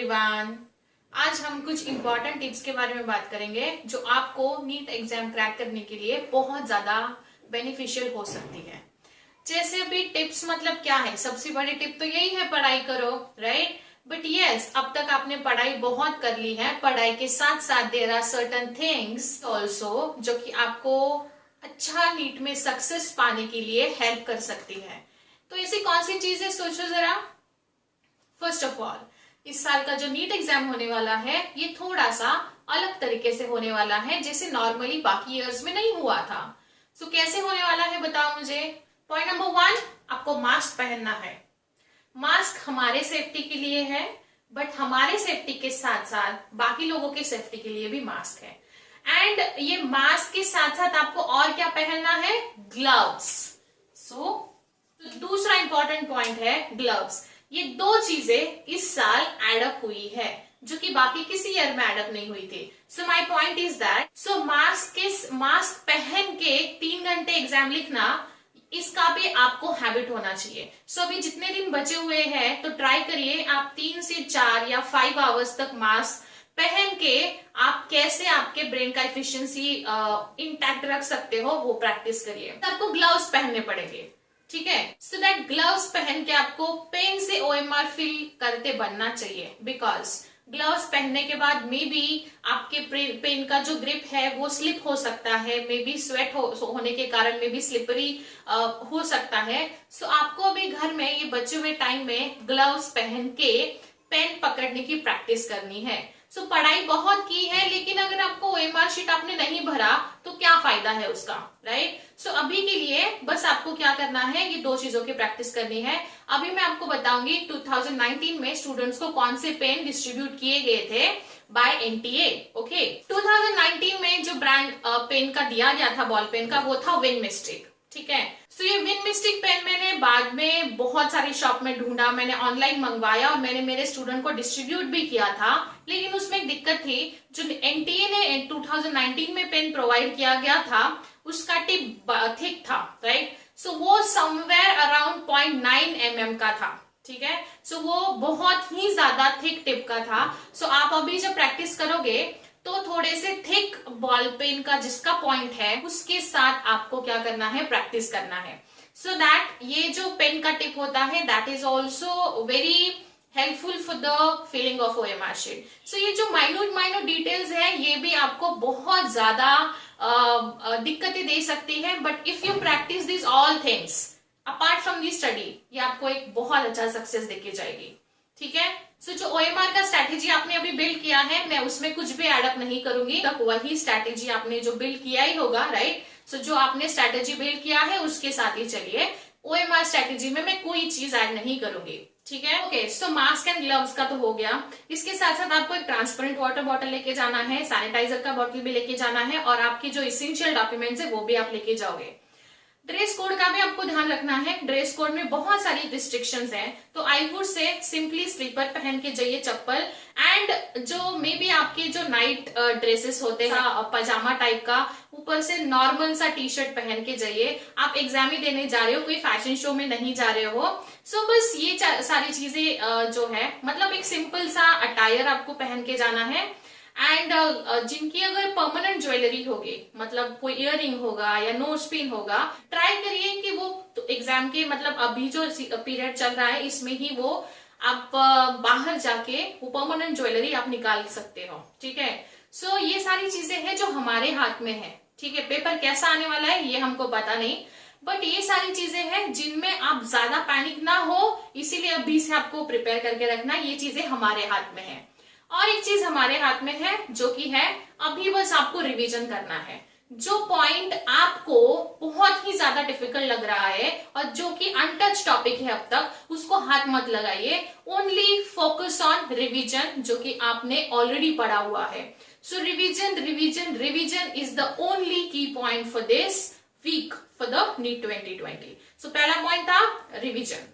Everyone. आज हम कुछ इंपॉर्टेंट टिप्स के बारे में बात करेंगे जो आपको नीट एग्जाम क्रैक करने के लिए बहुत ज्यादा बेनिफिशियल हो सकती है। जैसे अभी टिप्स मतलब क्या है, सबसे बड़ी टिप तो यही है पढ़ाई करो, राइट। बट यस, अब तक आपने पढ़ाई बहुत कर ली है। पढ़ाई के साथ साथ there are certain things also जो कि आपको अच्छा नीट में सक्सेस पाने के लिए हेल्प कर सकती है। तो ऐसी कौन सी चीज है, सोचो जरा। फर्स्ट ऑफ ऑल, इस साल का जो नीट एग्जाम होने वाला है ये थोड़ा सा अलग तरीके से होने वाला है, जैसे नॉर्मली बाकी ईयर्स में नहीं हुआ था। सो कैसे होने वाला है बताओ मुझे। पॉइंट नंबर 1, आपको मास्क पहनना है। मास्क हमारे सेफ्टी के लिए है, बट हमारे सेफ्टी के साथ साथ बाकी लोगों के सेफ्टी के लिए भी मास्क है। एंड ये मास्क के साथ साथ आपको और क्या पहनना है, ग्लव्स। दूसरा इंपॉर्टेंट पॉइंट है ग्लव्स। ये दो चीजें इस साल एडअप हुई है जो कि बाकी किसी ईयर में एडअप नहीं हुई थी। So my point is that mask पहन के 3 घंटे एग्जाम लिखना, इसका भी आपको हैबिट होना चाहिए। सो अभी जितने दिन बचे हुए हैं तो ट्राई करिए आप 3 से 4 या 5 आवर्स तक मास्क पहन के आप कैसे आपके ब्रेन का एफिशिएंसी इंटैक्ट रख सकते हो वो प्रैक्टिस करिए। आपको ग्लव्स पहनने पड़ेंगे, ठीक है। सो दैट ग्लव्स पहन के आपको पेन से ओएमआर फिल करते बनना चाहिए, बिकॉज ग्लव्स पहनने के बाद मे बी आपके पेन का जो ग्रिप है वो स्लिप हो सकता है, मे बी स्वेट होने के कारण मे बी स्लिपरी हो सकता है। सो आपको अभी घर में ये बचे हुए टाइम में ग्लव्स पहन के पेन पकड़ने की प्रैक्टिस करनी है। सो पढ़ाई बहुत की है, लेकिन अगर आपको ओएमआर शीट आपने नहीं भरा तो क्या फायदा है उसका, राइट। सो अभी के लिए बस आपको क्या करना है, ये दो चीजों की प्रैक्टिस करनी है। अभी मैं आपको बताऊंगी 2019 में स्टूडेंट्स को कौन से पेन डिस्ट्रीब्यूट किए गए थे बाय एनटीए। ओके, 2019 में जो ब्रांड पेन का दिया गया था, बॉल पेन का, वो था विन मिस्टिक, ठीक है। सो ये विन मिस्टिक पेन मैंने बाद में बहुत सारी शॉप में ढूंढा, मैंने ऑनलाइन मंगवाया और मैंने मेरे स्टूडेंट को डिस्ट्रीब्यूट भी किया था। लेकिन उसमें एक दिक्कत थी, जो एनटीए ने 2019 में पेन प्रोवाइड किया गया था उसका टिप थिक था, राइट। सो वो समवेयर अराउंड 0.9 mm का था, ठीक है। सो वो बहुत ही ज्यादा थिक टिप का था। सो आप अभी जब प्रैक्टिस करोगे तो थोड़े से थिक बॉल पेन का जिसका पॉइंट है उसके साथ आपको क्या करना है, प्रैक्टिस करना है। सो दैट ये जो पेन का टिप होता है that is also very helpful for the filling of OMR sheet. So ये जो माइन्यूट डिटेल्स है ये भी आपको बहुत ज्यादा दिक्कतें दे सकती है, but if you practice this all things apart from the study, ये आपको एक बहुत अच्छा सक्सेस देके जाएगी, ठीक है। सो जो ओएमआर का स्ट्रैटेजी आपने अभी बिल्ड किया है, मैं उसमें कुछ भी एडअप नहीं करूंगी, तब वही स्ट्रैटेजी आपने जो बिल्ड किया ही होगा, राइट। सो जो आपने स्ट्रैटेजी बिल्ड किया है उसके साथ ही चलिए। ओएमआर स्ट्रैटेजी में मैं कोई चीज ऐड नहीं करूंगी, ठीक है। Okay, so mask and gloves का तो हो गया। इसके साथ साथ आपको एक ट्रांसपेरेंट वाटर बॉटल लेके जाना है, सैनिटाइजर का बॉटल भी लेके जाना है, और आपके जो इसेंशियल डॉक्यूमेंट्स है वो भी आप लेके जाओगे। ड्रेस कोड का भी आपको ध्यान रखना है। ड्रेस कोड में बहुत सारी रिस्ट्रिक्शंस हैं, तो I would say simply slipper पहन के जाइए, चप्पल, एंड जो मे बी आपके जो नाइट ड्रेसेस होते हैं पजामा टाइप का, ऊपर से नॉर्मल सा टी शर्ट पहन के जाइए। आप एग्जाम ही देने जा रहे हो, कोई फैशन शो में नहीं जा रहे हो। सो बस ये सारी चीजें जो है, मतलब एक सिंपल सा अटायर आपको पहन के जाना है। एंड जिनकी अगर परमानेंट ज्वेलरी होगी, मतलब कोई इयररिंग होगा या नोज पिन होगा, ट्राई करिए कि वो तो एग्जाम के मतलब अभी जो पीरियड चल रहा है इसमें ही वो आप बाहर जाके वो परमानेंट ज्वेलरी आप निकाल सकते हो, ठीक है। सो ये सारी चीजें हैं जो हमारे हाथ में है, ठीक है। पेपर कैसा आने वाला है ये हमको पता नहीं, बट ये सारी चीजें हैं जिनमें आप ज्यादा पैनिक ना हो, इसीलिए अभी से आपको प्रिपेयर करके रखना। ये चीजें हमारे हाथ में है। और एक चीज हमारे हाथ में है जो कि है, अभी बस आपको रिवीजन करना है। जो पॉइंट आपको बहुत ही ज्यादा डिफिकल्ट लग रहा है और जो कि अनटच टॉपिक है अब तक, उसको हाथ मत लगाइए। ओनली फोकस ऑन रिवीजन, जो कि आपने ऑलरेडी पढ़ा हुआ है। So revision revision revision is the only key point for this week for the NEET 2020। So पहला पॉइंट था revision.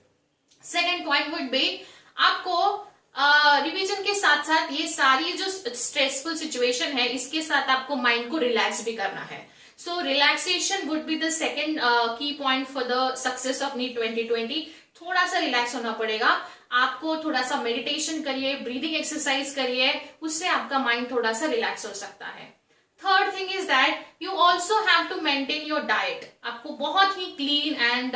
Second point would be आपको रिवीजन के साथ साथ ये सारी जो स्ट्रेसफुल सिचुएशन है इसके साथ आपको माइंड को रिलैक्स भी करना है। So relaxation would be the second key point for the success of NEET 2020। थोड़ा सा रिलैक्स होना पड़ेगा। आपको थोड़ा सा मेडिटेशन करिए, ब्रीदिंग एक्सरसाइज करिए, उससे आपका माइंड थोड़ा सा रिलैक्स हो सकता है। Third thing is that you also have to maintain your diet. आपको बहुत ही clean and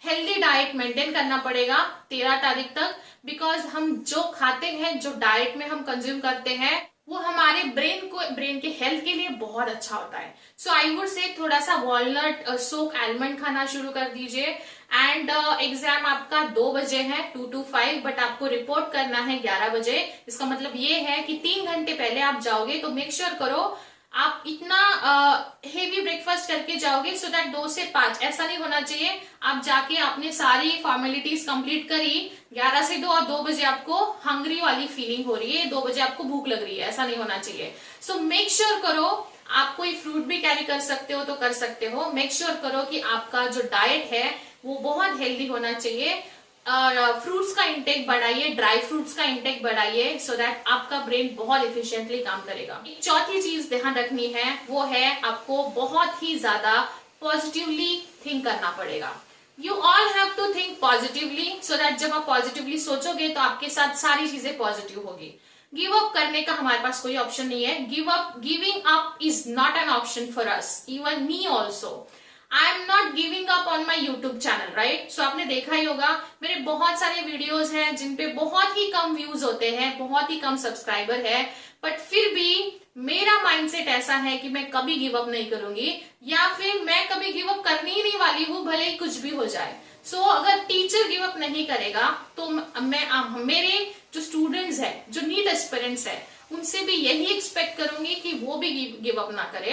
healthy diet maintain करना पड़ेगा 13 तारीख तक, बिकॉज हम जो खाते हैं, जो डाइट में हम कंज्यूम करते हैं, वो हमारे ब्रेन के हेल्थ के लिए बहुत अच्छा होता है। सो आई वुड से थोड़ा सा वॉलनट सोक आलमंड खाना शुरू कर दीजिए। एंड एग्जाम आपका 2 बजे है, 2 to 5, बट आपको रिपोर्ट करना है 11 बजे। इसका मतलब ये है कि 3 घंटे पहले आप जाओगे, तो मेक श्योर करो आप इतना हेवी ब्रेकफास्ट करके जाओगे, सो दैट 2 से 5 ऐसा नहीं होना चाहिए। आप जाके आपने सारी फॉर्मेलिटीज कंप्लीट करी, 11 से 2 और 2 बजे आपको हंग्री वाली फीलिंग हो रही है, 2 बजे आपको भूख लग रही है, ऐसा नहीं होना चाहिए। सो मेक श्योर करो, आप कोई फ्रूट भी कैरी कर सकते हो तो कर सकते हो। मेक श्योर करो कि आपका जो डाइट है वो बहुत हेल्दी होना चाहिए, और फ्रूट्स का इंटेक बढ़ाइए, ड्राई फ्रूट्स का इंटेक बढ़ाइए, सो दैट आपका ब्रेन बहुत इफिशिएंटली काम करेगा। चौथी चीज ध्यान रखनी है, वो है आपको बहुत ही ज्यादा पॉजिटिवली थिंक करना पड़ेगा। You all have to think positively, so that जब आप पॉजिटिवली सोचोगे तो आपके साथ सारी चीजें पॉजिटिव होगी। गिव अप करने का हमारे पास कोई ऑप्शन नहीं है। Giving up is not an option for us, even me also. I am not giving up on my YouTube channel, right. So आपने देखा ही होगा, मेरे बहुत सारे वीडियोज हैं जिनपे बहुत ही कम व्यूज होते हैं, बहुत ही कम सब्सक्राइबर है, बट फिर भी मेरा माइंडसेट ऐसा है कि मैं कभी गिव अप नहीं करूंगी, या फिर मैं कभी गिव अप करनी ही नहीं वाली हूँ, भले ही कुछ भी हो जाए। सो अगर टीचर गिव अप नहीं करेगा तो मेरे जो स्टूडेंट्स है, जो नीट एस्पिरेंट्स है, उनसे भी यही एक्सपेक्ट करूंगी कि वो भी गिव अप ना करे।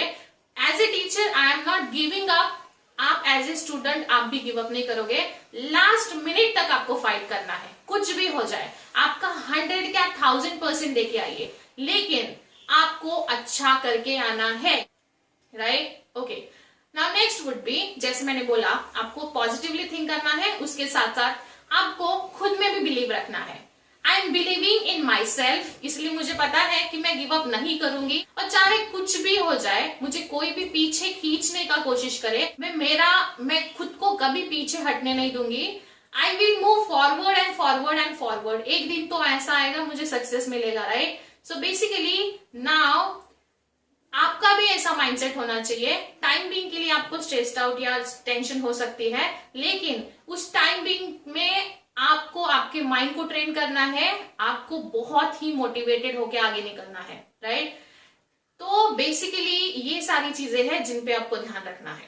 As a teacher I am not giving up, आप एज ए स्टूडेंट आप भी गिव अप नहीं करोगे। लास्ट मिनट तक आपको फाइट करना है, कुछ भी हो जाए, आपका 100 क्या 1000% देके आइए, लेकिन आपको अच्छा करके आना है, right. Okay, now next would be, जैसे मैंने बोला, आपको पॉजिटिवली थिंक करना है, उसके साथ साथ आपको खुद में भी बिलीव रखना है। I M believing in my self, इसलिए मुझे पता है कि मैं गिव अप नहीं करूंगी, और चाहे कुछ भी हो जाए, मुझे कोई भी पीछे खींचने का कोशिश करे, मैं खुद को कभी पीछे हटने नहीं दूंगी। I will move forward and forward and forward. एक दिन तो ऐसा आएगा मुझे सक्सेस मिलेगा, राइट। सो बेसिकली नाउ आपका भी ऐसा माइंडसेट होना चाहिए। टाइम बीइंग के लिए आपको स्ट्रेस्ड आउट या टेंशन हो सकती है, लेकिन उस टाइम बीइंग में आपको आपके माइंड को ट्रेन करना है, आपको बहुत ही मोटिवेटेड होके आगे निकलना है, राइट। तो बेसिकली ये सारी चीजें हैं जिन पे आपको ध्यान रखना है।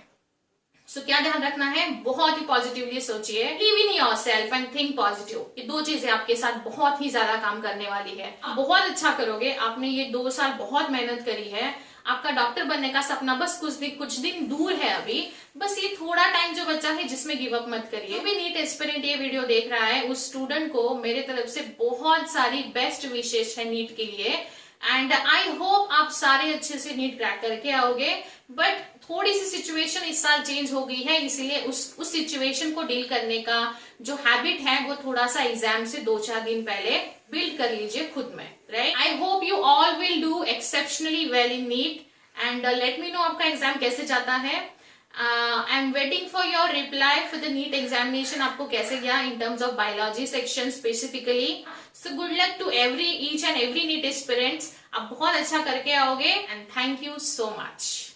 सो क्या ध्यान रखना है, बहुत ही पॉजिटिवली सोचिए, believe in yourself and think positive. ये 2 चीजें आपके साथ बहुत ही ज्यादा काम करने वाली है। आप बहुत अच्छा करोगे। आपने ये 2 साल बहुत मेहनत करी है, आपका डॉक्टर बनने का सपना बस कुछ दिन दूर है अभी, बस ये थोड़ा टाइम जो बचा है जिसमें गिव अप मत करिए। भी नीट एस्पिरेंट ये वीडियो देख रहा है, उस स्टूडेंट को मेरे तरफ से बहुत सारी बेस्ट विशेष है नीट के लिए, एंड आई होप आप सारे अच्छे से नीट क्रैक करके आओगे। बट थोड़ी सी सिचुएशन इस साल चेंज हो गई है, इसीलिए उस सिचुएशन को डील करने का जो हैबिट है वो थोड़ा सा एग्जाम से 2-4 दिन पहले बिल्ड कर लीजिए खुद में, right. I hope you all will do exceptionally well in NEET, and let me know आपका एग्जाम कैसे जाता है। I am waiting for your reply for the NEET examination, आपको कैसे गया in terms of biology section specifically. So good luck to each and every NEET aspirants. आप बहुत अच्छा करके आओगे, and thank you so much.